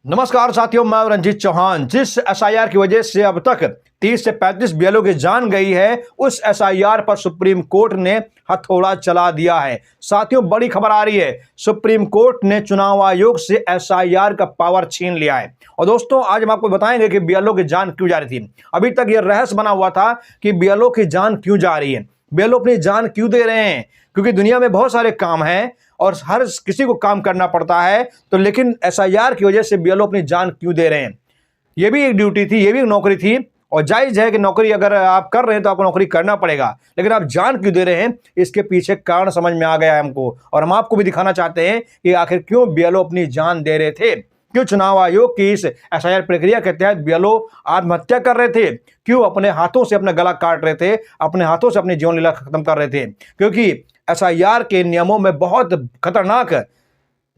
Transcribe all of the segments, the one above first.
नमस्कार साथियों, मैं रंजीत चौहान। जिस एसआईआर की वजह से अब तक 30 से 35 बीएलओ की जान गई है, उस एसआईआर पर सुप्रीम कोर्ट ने हथौड़ा चला दिया है। साथियों, बड़ी खबर आ रही है, सुप्रीम कोर्ट ने चुनाव आयोग से एसआईआर का पावर छीन लिया है। और दोस्तों, आज हम आपको बताएंगे कि बीएलओ की जान क्यों जा रही थी। अभी तक यह रहस्य बना हुआ था कि बीएलओ की जान क्यों जा रही है, बीएलओ अपनी जान क्यों दे रहे हैं, क्योंकि दुनिया में बहुत सारे काम हैं और हर किसी को काम करना पड़ता है। तो लेकिन एसआईआर की वजह से बीएलओ अपनी जान क्यों दे रहे हैं? ये भी एक ड्यूटी थी, ये भी एक नौकरी थी, और जायज है कि नौकरी अगर आप कर रहे हैं तो आपको नौकरी करना पड़ेगा। लेकिन आप जान क्यों दे रहे हैं, इसके पीछे कारण समझ में आ गया है हमको, और हम आपको भी दिखाना चाहते हैं कि आखिर क्यों बीएलओ अपनी जान दे रहे थे। क्यों चुनाव आयोग की इस एसआईआर प्रक्रिया के तहत बीएलओ आत्महत्या कर रहे थे, क्यों अपने हाथों से अपना गला काट रहे थे, अपने हाथों से अपनी जीवन लीला खत्म कर रहे थे। क्योंकि एसआईआर के नियमों में बहुत खतरनाक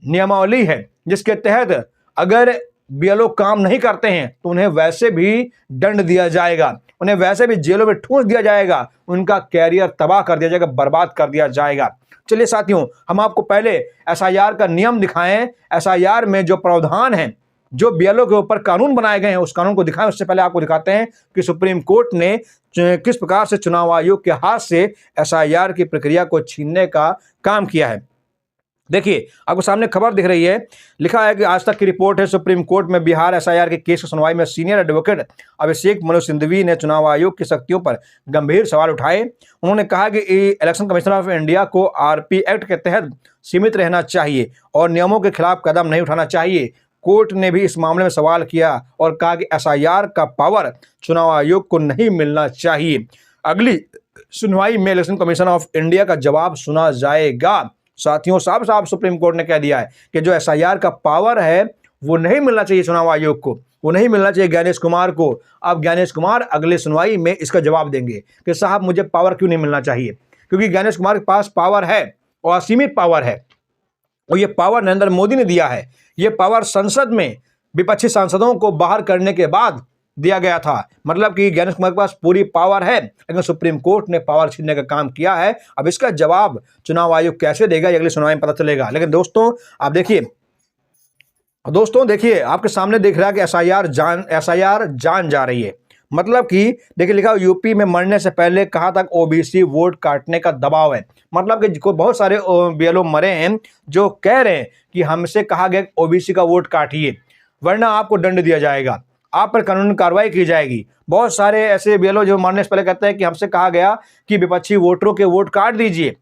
नियमावली है, जिसके तहत अगर बीएलओ काम नहीं करते हैं तो उन्हें वैसे भी दंड दिया जाएगा, उन्हें वैसे भी जेलों में ठूंस दिया जाएगा, उनका कैरियर तबाह कर दिया जाएगा, बर्बाद कर दिया जाएगा। चलिए साथियों, हम आपको पहले एसआईआर का नियम दिखाएं। एसआईआर में जो प्रावधान है, जो बीएलओ के ऊपर कानून बनाए गए हैं, उस कानून को दिखाएं। उससे पहले आपको दिखाते हैं कि सुप्रीम कोर्ट ने किस प्रकार से चुनाव आयोग के हाथ से एसआईआर की प्रक्रिया को छीनने का काम किया है। देखिए, आपको सामने खबर दिख रही है, लिखा है कि आज तक की रिपोर्ट है, सुप्रीम कोर्ट में बिहार एसआईआर के केस की सुनवाई में सीनियर एडवोकेट अभिषेक मनु सिंघवी ने चुनाव आयोग की शक्तियों पर गंभीर सवाल उठाए। उन्होंने कहा कि इलेक्शन कमीशन ऑफ इंडिया को आरपी एक्ट के तहत सीमित रहना चाहिए और नियमों के खिलाफ कदम नहीं उठाना चाहिए। कोर्ट ने भी इस मामले में सवाल किया और कहा कि एसआईआर का पावर चुनाव आयोग को नहीं मिलना चाहिए। अगली सुनवाई में इलेक्शन कमीशन ऑफ इंडिया का जवाब सुना जाएगा। साथियों, साफ साफ सुप्रीम कोर्ट ने कह दिया है कि जो एसआईआर का पावर है वो नहीं मिलना चाहिए चुनाव आयोग को, वो नहीं मिलना चाहिए ज्ञानेश कुमार को। अब ज्ञानेश कुमार अगले सुनवाई में इसका जवाब देंगे कि साहब मुझे पावर क्यों नहीं मिलना चाहिए, क्योंकि ज्ञानेश कुमार के पास पावर है और असीमित पावर है, और ये पावर नरेंद्र मोदी ने दिया है। ये पावर संसद में विपक्षी सांसदों को बाहर करने के बाद दिया गया था। मतलब कि ज्ञानेश कुमार के पास पूरी पावर है, लेकिन सुप्रीम कोर्ट ने पावर छीनने का काम किया है। अब इसका जवाब चुनाव आयोग कैसे देगा, ये अगली सुनवाई में पता चलेगा। लेकिन दोस्तों, आप देखिए, आपके सामने दिख रहा है कि एसआईआर जान जा रही है। मतलब कि देखिए, लिखा यूपी में मरने से पहले कहा तक ओबीसी वोट काटने का दबाव है। मतलब कि बहुत सारे बीएलओ मरे हैं जो कह रहे हैं कि हमसे कहा गया ओबीसी का वोट काटिए, वरना आपको दंड दिया जाएगा, आप पर कानूनी कार्रवाई की जाएगी। बहुत सारे ऐसे बीएलओ जो मरने से पहले कहते हैं कि हमसे कहा गया कि विपक्षी वोटरों के वोट काट दीजिए,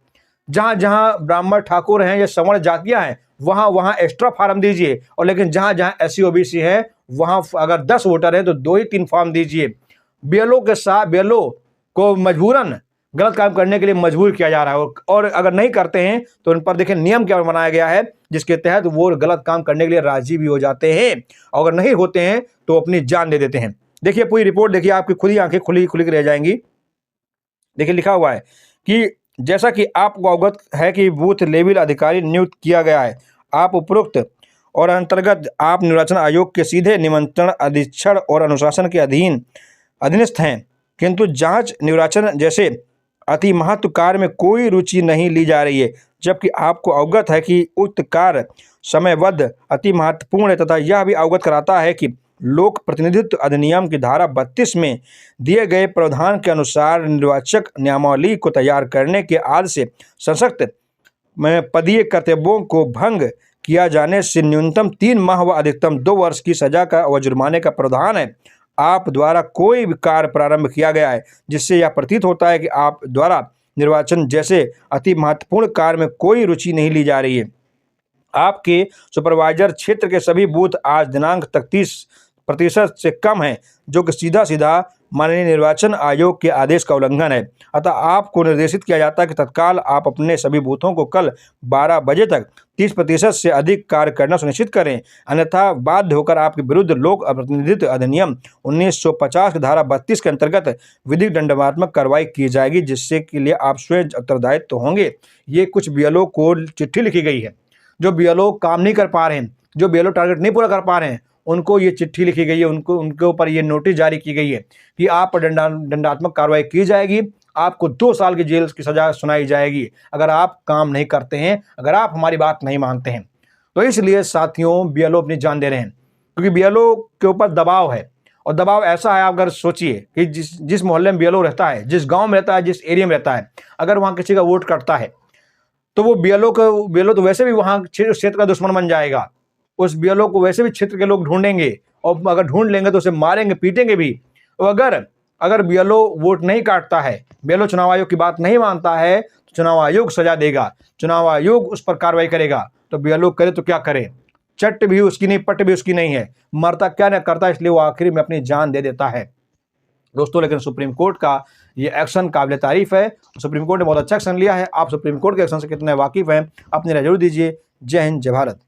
जहां जहां ब्राह्मण ठाकुर हैं या सवर्ण जातियां हैं वहां वहां एक्स्ट्रा फार्म दीजिए, और लेकिन जहां जहां एससी ओबीसी हैं वहां अगर 10 वोटर हैं तो 2 ही 3 फॉर्म दीजिए। बीएलओ को मजबूरन गलत काम करने के लिए मजबूर किया जा रहा है, और अगर नहीं करते हैं तो उन पर देखिए नियम क्या बनाया गया है, जिसके तहत वो गलत काम करने के लिए राजी भी हो जाते हैं, और अगर नहीं होते हैं तो अपनी जान दे देते हैं। देखिए पूरी रिपोर्ट देखिए, आपकी खुद ही आंखें खुली खुली रह जाएंगी। देखिए लिखा हुआ है कि जैसा कि आपको अवगत है कि बूथ लेवल अधिकारी नियुक्त किया गया है, आप उपरोक्त और अंतर्गत आप निर्वाचन आयोग के सीधे निमंत्रण, अधीक्षण और अनुशासन के अधीनस्थ हैं, किंतु जांच, निर्वाचन जैसे अति महत्व कार्य में कोई रुचि नहीं ली जा रही है। जबकि आपको अवगत है कि उक्त कार्य समयबद्ध, अति महत्वपूर्ण है, तथा यह भी अवगत कराता है कि लोक प्रतिनिधित्व अधिनियम की धारा 32 में दिए गए प्रावधान के अनुसार निर्वाचक नियमावली को तैयार करने के आदि से सशक्त में पदीय कर्तव्यों को भंग किया जाने से न्यूनतम 3 माह व अधिकतम 2 वर्ष की सजा का व जुर्माने का प्रावधान है। आप द्वारा कोई भी कार्य प्रारंभ किया गया है जिससे यह प्रतीत होता है कि आप द्वारा निर्वाचन जैसे अति महत्वपूर्ण कार्य में कोई रुचि नहीं ली जा रही है। आपके सुपरवाइजर क्षेत्र के सभी बूथ आज दिनांक तक 30% से कम है, जो कि सीधा माननीय निर्वाचन आयोग के आदेश का उल्लंघन है। अतः आपको निर्देशित किया जाता है कि तत्काल आप अपने सभी बूथों को कल 12 बजे तक 30% से अधिक कार्य करना सुनिश्चित करें, अन्यथा बाध्य होकर आपके विरुद्ध लोक प्रतिनिधित्व अधिनियम 1950 की धारा 32 के अंतर्गत विधिक दंडात्मक कार्रवाई की जाएगी, जिससे के लिए आप स्वयं उत्तरदायित्व होंगे। ये कुछ बीएलओ को चिट्ठी लिखी गई है, जो बीएलओ काम नहीं कर पा रहे हैं, जो बीएलओ टारगेट नहीं पूरा कर पा रहे हैं, उनको ये चिट्ठी लिखी गई है, उनके ऊपर ये नोटिस जारी की गई है कि आप पर दंडात्मक कार्रवाई की जाएगी, आपको 2 साल की जेल की सजा सुनाई जाएगी अगर आप काम नहीं करते हैं, अगर आप हमारी बात नहीं मानते हैं। तो इसलिए साथियों, बीएलओ अपनी जान दे रहे हैं। क्योंकि बीएलओ के ऊपर दबाव है, और दबाव ऐसा है, आप अगर सोचिए कि जिस मोहल्ले में बीएलओ रहता है, जिस गांव में रहता है, जिस एरिया में रहता है, अगर वहां किसी का वोट कटता है तो वो बीएलओ तो वैसे भी वहां क्षेत्र का दुश्मन बन जाएगा। उस बीएलओ को वैसे भी क्षेत्र के लोग ढूंढेंगे, और अगर ढूंढ लेंगे तो उसे मारेंगे, पीटेंगे भी। और अगर बीएलओ वोट नहीं काटता है, बीएलओ चुनाव आयोग की बात नहीं मानता है, तो चुनाव आयोग सजा देगा, चुनाव आयोग उस पर कार्रवाई करेगा। तो बीएलओ करे तो क्या करे, चट भी उसकी नहीं, पट भी उसकी नहीं है, मरता क्या नहीं करता, इसलिए वो आखिर में अपनी जान दे देता है दोस्तों। लेकिन सुप्रीम कोर्ट का ये एक्शन काबिल तारीफ है, सुप्रीम कोर्ट ने बहुत अच्छा एक्शन लिया है। आप सुप्रीम कोर्ट के एक्शन से कितने वाकिफ हैं, अपनी राय जरूर दीजिए। जय हिंद, जय भारत।